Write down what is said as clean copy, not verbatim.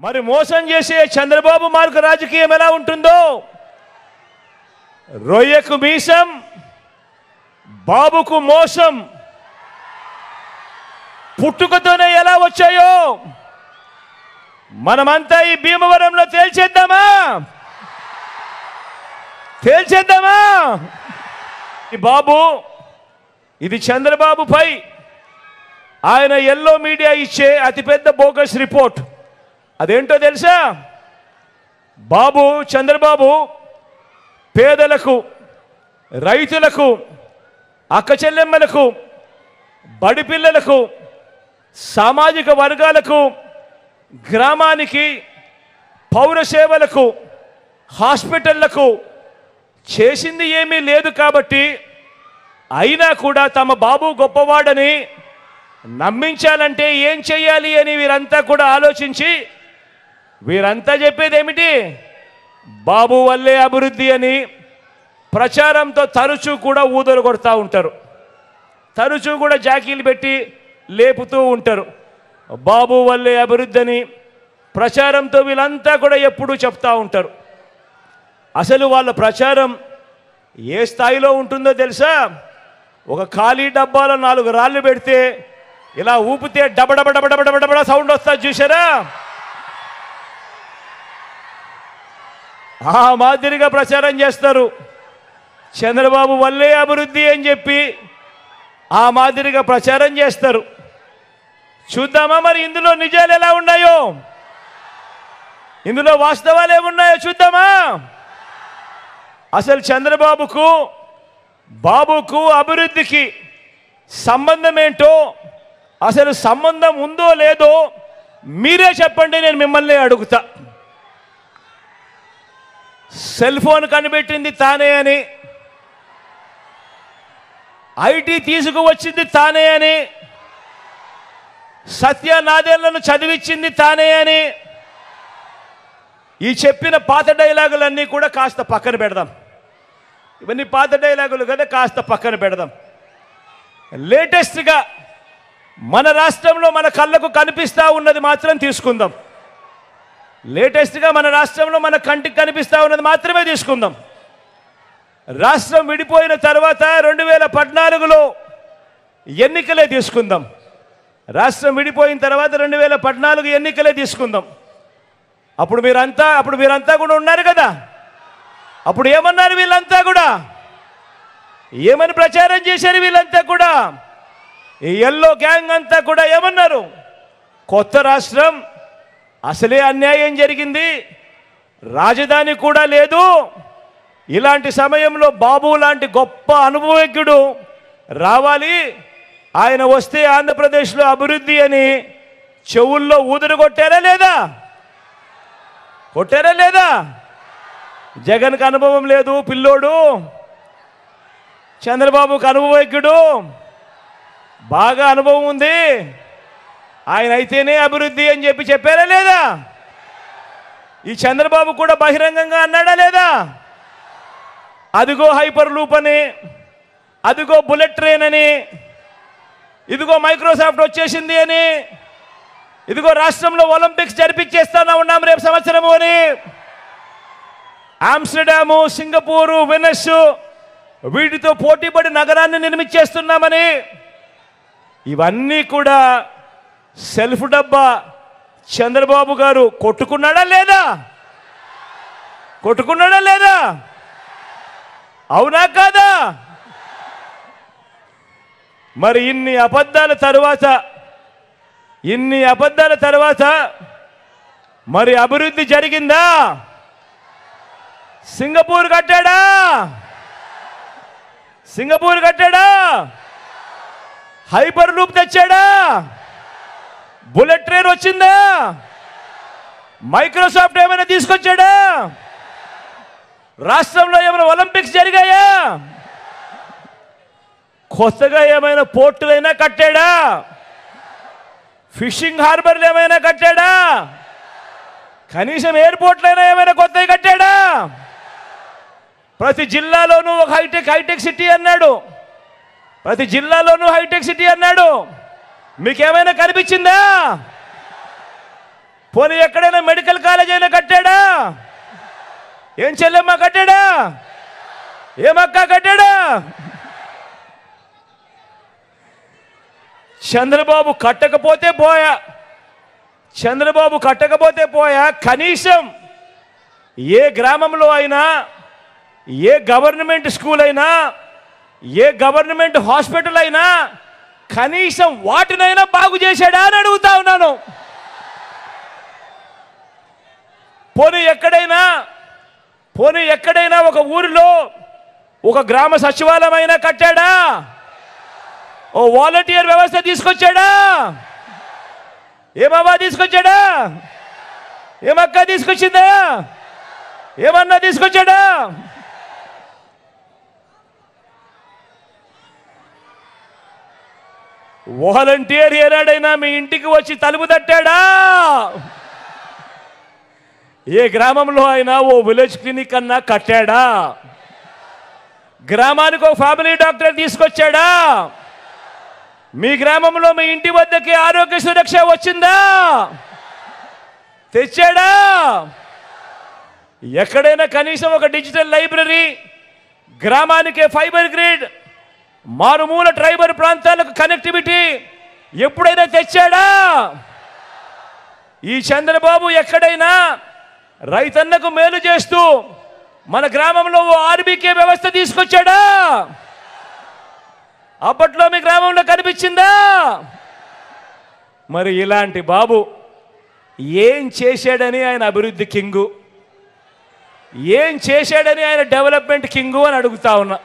మరి మోసం చేసే చంద్రబాబు మార్గ రాజకీయం ఎలా ఉంటుందో, రొయ్యకు మీసం బాబుకు మోసం పుట్టుకతోనే ఎలా వచ్చాయో మనమంతా ఈ భీమవరంలో తేల్చేద్దామా. ఈ బాబు, ఇది చంద్రబాబుపై ఆయన ఎల్లో మీడియా ఇచ్చే అతిపెద్ద బోగస్ రిపోర్ట్. అదేంటో తెలుసా? చంద్రబాబు పేదలకు, రైతులకు, అక్క చెల్లెమ్మలకు, బడి పిల్లలకు, సామాజిక వర్గాలకు, గ్రామానికి, పౌర సేవలకు, హాస్పిటళ్లకు చేసింది ఏమీ లేదు. కాబట్టి అయినా కూడా తమ బాబు గొప్పవాడని నమ్మించాలంటే ఏం చెయ్యాలి అని వీరంతా కూడా ఆలోచించి వీరంతా చెప్పేది ఏమిటి? బాబు వల్లే అభివృద్ధి అని ప్రచారంతో తరచూ కూడా ఊదలు కొడతా ఉంటారు, తరచూ కూడా జాకీలు పెట్టి లేపుతూ ఉంటారు. బాబు వల్లే అభివృద్ధి అని ప్రచారంతో వీళ్ళంతా కూడా ఎప్పుడూ చెప్తా ఉంటారు. అసలు వాళ్ళ ప్రచారం ఏ స్థాయిలో ఉంటుందో తెలుసా? ఒక ఖాళీ డబ్బాలో 4 రాళ్ళు పెడితే ఇలా ఊపితే డబడబడబడబడబడ సౌండ్ వస్తుంది చూసారా? ఆ మాదిరిగా ప్రచారం చేస్తారు. చంద్రబాబు వల్లే అభివృద్ధి అని చెప్పి ఆ మాదిరిగా ప్రచారం చేస్తారు. చూద్దామా మరి ఇందులో నిజాలు ఎలా ఉన్నాయో, ఇందులో వాస్తవాలు ఏమున్నాయో చూద్దామా. అసలు చంద్రబాబుకు, బాబుకు, అభివృద్ధికి సంబంధం ఏంటో, అసలు సంబంధం ఉందో లేదో మీరే చెప్పండి, నేను మిమ్మల్ని అడుగుతా. సెల్ ఫోన్ కనిపెట్టింది తానే అని, ఐటీ తీసుకువచ్చింది తానే అని, సత్యనాదేళ్లను చదివించింది తానే అని, ఈ చెప్పిన పాత డైలాగులన్నీ కూడా కాస్త పక్కన పెడదాం. ఇవన్నీ పాత డైలాగులు కదా, కాస్త పక్కన పెడదాం. లేటెస్ట్గా మన రాష్ట్రంలో మన కళ్ళకు కనిపిస్తూ ఉన్నది మాత్రం తీసుకుందాం. లేటెస్ట్గా మన రాష్ట్రంలో మన కంటికి కనిపిస్తూ ఉన్నది మాత్రమే తీసుకుందాం. రాష్ట్రం విడిపోయిన తర్వాత 2014లో ఎన్నికలే తీసుకుందాం. రాష్ట్రం విడిపోయిన తర్వాత 2014 ఎన్నికలే తీసుకుందాం. అప్పుడు మీరంతా కూడా ఉన్నారు కదా. అప్పుడు ఏమన్నారు వీళ్ళంతా కూడా? ఏమని ప్రచారం చేశారు వీళ్ళంతా కూడా? ఈ ఎల్లో గ్యాంగ్ అంతా కూడా ఏమన్నారు? కొత్త రాష్ట్రం, అసలే అన్యాయం జరిగింది, రాజధాని కూడా లేదు, ఇలాంటి సమయంలో బాబు లాంటి గొప్ప అనుభవజ్ఞుడు రావాలి, ఆయన వస్తే ఆంధ్రప్రదేశ్లో అభివృద్ధి అని చెవుల్లో ఊదరు కొట్టారా లేదా? జగన్కి అనుభవం లేదు పిల్లోడు, చంద్రబాబుకు అనుభవజ్ఞుడు, బాగా అనుభవం ఉంది, ఆయన అయితేనే అభివృద్ధి అని చెప్పారా లేదా? ఈ చంద్రబాబు కూడా బహిరంగంగా అన్నాడా లేదా? అదిగో హైపర్ లూప్ అని, అదిగో బుల్లెట్ ట్రైన్ అని, ఇదిగో మైక్రోసాఫ్ట్ వచ్చేసింది అని, ఇదిగో రాష్ట్రంలో ఒలింపిక్స్ ఉన్నాం రేపు సంవత్సరము అని, ఆమ్స్టర్డాము, సింగపూరు, వెనస్ వీటితో పోటీపడి నగరాన్ని నిర్మించేస్తున్నామని, ఇవన్నీ కూడా సెల్ఫ్ డబ్బా చంద్రబాబు గారు కొట్టుకున్నాడా లేదా? అవునా కాదా? మరి ఇన్ని అబద్ధాల తరువాత మరి అభివృద్ధి జరిగిందా? సింగపూర్ కట్టాడా? హైపర్ లూప్ తెచ్చాడా? బుల్లెట్ ట్రైన్ వచ్చిందా? మైక్రోసాఫ్ట్ ఏమైనా తీసుకొచ్చాడా? రాష్ట్రంలో ఏమైనా ఒలింపిక్స్ జరిగాయా? కొత్తగా ఏమైనా పోర్టులైనా కట్టాడా? ఫిషింగ్ హార్బర్లు ఏమైనా కట్టాడా? కనీసం ఎయిర్పోర్ట్లైనా ఏమైనా కొత్తవి కట్టాడా? ప్రతి జిల్లాలోనూ ఒక హైటెక్ సిటీ అన్నాడు. మీకేమైనా కనిపించిందా? పోనీ ఎక్కడైనా మెడికల్ కాలేజ్ అయినా కట్టాడా? ఏం చెల్లెమ్మ కట్టాడా? ఏమక్క కట్టాడా? చంద్రబాబు కట్టకపోతే పోయా, చంద్రబాబు కట్టకపోతే పోయా, కనీసం ఏ గ్రామంలో అయినా, ఏ గవర్నమెంట్ స్కూల్ అయినా, ఏ గవర్నమెంట్ హాస్పిటల్ అయినా కనీసం వాటినైనా బాగు చేశాడా అని అడుగుతా ఉన్నాను. పోనీ ఎక్కడైనా ఒక ఊరిలో ఒక గ్రామ సచివాలయం అయినా కట్టాడా? ఓ వాలంటీర్ వ్యవస్థ తీసుకొచ్చాడా? ఏమవ్వా తీసుకొచ్చాడా? ఏమక్క తీసుకొచ్చిందా? ఏమన్నా తీసుకొచ్చాడా? వాలంటీర్ ఏనాడైనా మీ ఇంటికి వచ్చి తలుపు తట్టాడా? ఏ గ్రామంలో అయినా ఓ విలేజ్ క్లినిక్ అన్నా కట్టాడా? గ్రామానికి ఒక ఫ్యామిలీ డాక్టర్ తీసుకొచ్చాడా? మీ గ్రామంలో మీ ఇంటి వద్దకి ఆరోగ్య సురక్ష వచ్చిందా? తెచ్చాడా? ఎక్కడైనా కనీసం ఒక డిజిటల్ లైబ్రరీ, గ్రామానికి ఫైబర్ గ్రిడ్, మారుమూల ట్రైబల్ ప్రాంతాలకు కనెక్టివిటీ ఎప్పుడైనా తెచ్చాడా? ఈ చంద్రబాబు ఎక్కడైనా రైతన్నకు మేలు చేస్తూ మన గ్రామంలో ఓ ఆర్బీకే వ్యవస్థ తీసుకొచ్చాడా? అప్పట్లో మీ గ్రామంలో కనిపించిందా? మరి ఇలాంటి బాబు ఏం చేశాడని ఆయన అభివృద్ధి కింగు, ఏం చేశాడని ఆయన డెవలప్మెంట్ కింగు అని అడుగుతా ఉన్నా.